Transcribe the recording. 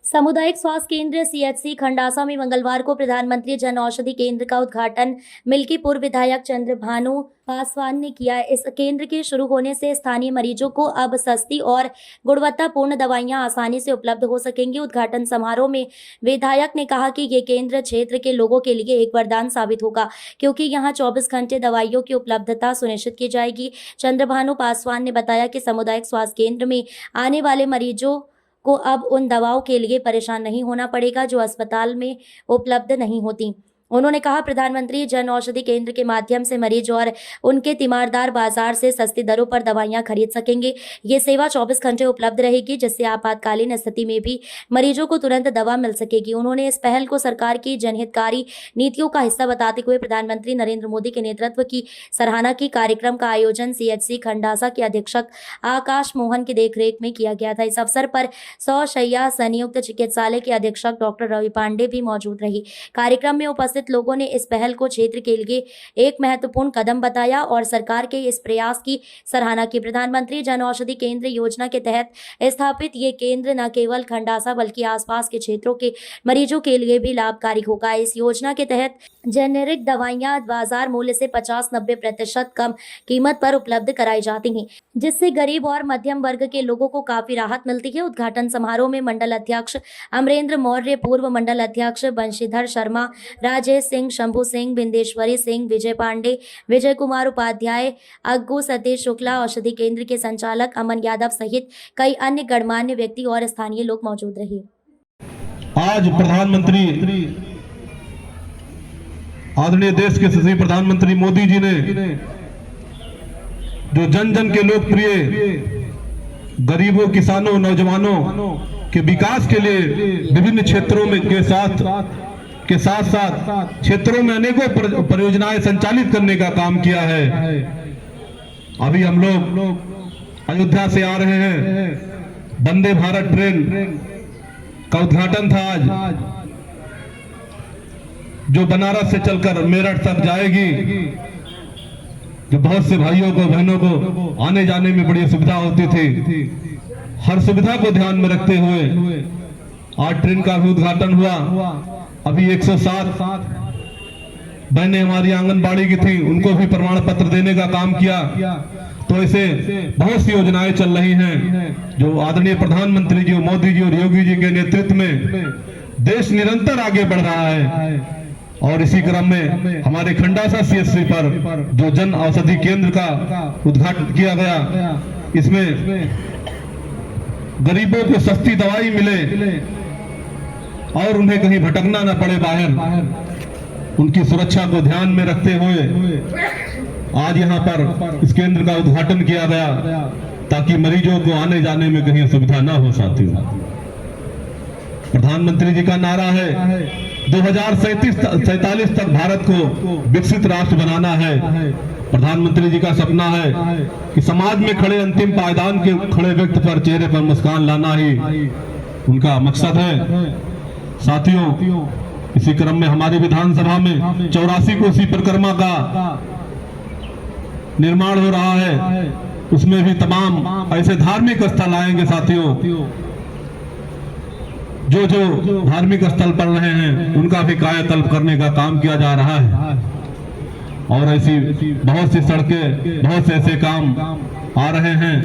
सामुदायिक स्वास्थ्य केंद्र सीएचसी खंडासा में मंगलवार को प्रधानमंत्री जन औषधि केंद्र का उद्घाटन मिल्कीपुर विधायक चंद्रभानु पासवान ने किया। इस केंद्र के शुरू होने से स्थानीय मरीजों को अब सस्ती और गुणवत्तापूर्ण दवाइयां आसानी से उपलब्ध हो सकेंगी। उद्घाटन समारोह में विधायक ने कहा कि ये केंद्र क्षेत्र के लोगों के लिए एक वरदान साबित होगा, क्योंकि यहां 24 घंटे दवाइयों की उपलब्धता सुनिश्चित की जाएगी। चंद्रभानु पासवान ने बताया कि सामुदायिक स्वास्थ्य केंद्र में आने वाले मरीजों को अब उन दवाओं के लिए परेशान नहीं होना पड़ेगा जो अस्पताल में उपलब्ध नहीं होती। उन्होंने कहा, प्रधानमंत्री जन औषधि केंद्र के माध्यम से मरीज और उनके तीमारदार बाजार से सस्ती दरों पर दवाइयां खरीद सकेंगे। ये सेवा 24 घंटे उपलब्ध रहेगी, जिससे आपातकालीन स्थिति में भी मरीजों को तुरंत दवा मिल सकेगी। उन्होंने इस पहल को सरकार की जनहितकारी नीतियों का हिस्सा बताते हुए प्रधानमंत्री नरेंद्र मोदी के नेतृत्व की सराहना की। कार्यक्रम का आयोजन सीएचसी खंडासा के अधीक्षक आकाश मोहन की देखरेख में किया गया था। इस अवसर पर 100 शैय्या संयुक्त चिकित्सालय के अधीक्षक डॉक्टर रवि पांडे भी मौजूद रही। कार्यक्रम में उपस्थित लोगों ने इस पहल को क्षेत्र के लिए एक महत्वपूर्ण कदम बताया और सरकार के इस प्रयास की सराहना की। प्रधानमंत्री जन औषधि केंद्र योजना के तहत स्थापित ये केंद्र न केवल खंडासा बल्कि आसपास के क्षेत्रों के मरीजों के लिए भी लाभकारी होगा। इस योजना के तहत जेनेरिक दवाइयां बाजार मूल्य से 50-90% कम कीमत पर उपलब्ध कराई जाती हैं, जिससे गरीब और मध्यम वर्ग के लोगों को काफी राहत मिलती है। उद्घाटन समारोह में मंडल अध्यक्ष अमरेंद्र मौर्य, पूर्व मंडल अध्यक्ष बंशीधर शर्मा, राजेश सिंह, शंभू सिंह, बिंदेश्वरी सिंह, विजय पांडे, विजय कुमार उपाध्याय, अग्गू सतीश शुक्ला, औषधि केंद्र के संचालक अमन यादव सहित कई अन्य गणमान्य व्यक्ति और स्थानीय लोग मौजूद रहे। आज प्रधानमंत्री आदरणीय देश के यशस्वी प्रधानमंत्री मोदी जी ने जो जन जन के लोकप्रिय गरीबों, किसानों, नौजवानों के विकास के लिए विभिन्न क्षेत्रों में के साथ साथ क्षेत्रों में अनेकों परियोजनाएं संचालित करने का काम किया है। अभी हम लोग अयोध्या से आ रहे हैं, वंदे भारत ट्रेन का उद्घाटन था आज, जो बनारस से चलकर मेरठ तक जाएगी, जो बहुत से भाइयों को, बहनों को आने जाने में बड़ी सुविधा होती थी। हर सुविधा को ध्यान में रखते हुए आज ट्रेन का भी उद्घाटन हुआ। अभी 107 बहनें हमारी आंगनबाड़ी की थी, उनको भी प्रमाण पत्र देने का काम किया। तो ऐसे बहुत सी योजनाएं चल रही हैं जो आदरणीय प्रधानमंत्री जी, मोदी जी और योगी जी के नेतृत्व में देश निरंतर आगे बढ़ रहा है। और इसी क्रम में हमारे खंडासा सीएचसी पर जो जन औषधि केंद्र का उद्घाटन किया गया, इसमें गरीबों को सस्ती दवाई मिले और उन्हें कहीं भटकना न पड़े बाहर, उनकी सुरक्षा को ध्यान में रखते हुए आज यहाँ पर इस केंद्र का उद्घाटन किया गया, ताकि मरीजों को आने जाने में कहीं असुविधा न हो। साथियों, प्रधानमंत्री जी का नारा है 2047 तक भारत को विकसित राष्ट्र बनाना है। प्रधानमंत्री जी का सपना है कि समाज में खड़े अंतिम पायदान के खड़े व्यक्ति पर चेहरे पर मुस्कान लाना ही उनका मकसद है। साथियों, इसी क्रम में हमारी विधानसभा में 84 कोसी परिक्रमा का निर्माण हो रहा है, उसमें भी तमाम ऐसे धार्मिक स्थल आएंगे। साथियों, जो धार्मिक स्थल पर रहे हैं उनका भी कायाकल्प करने का काम किया जा रहा है। और ऐसी बहुत सी सड़कें, बहुत से ऐसे काम आ रहे हैं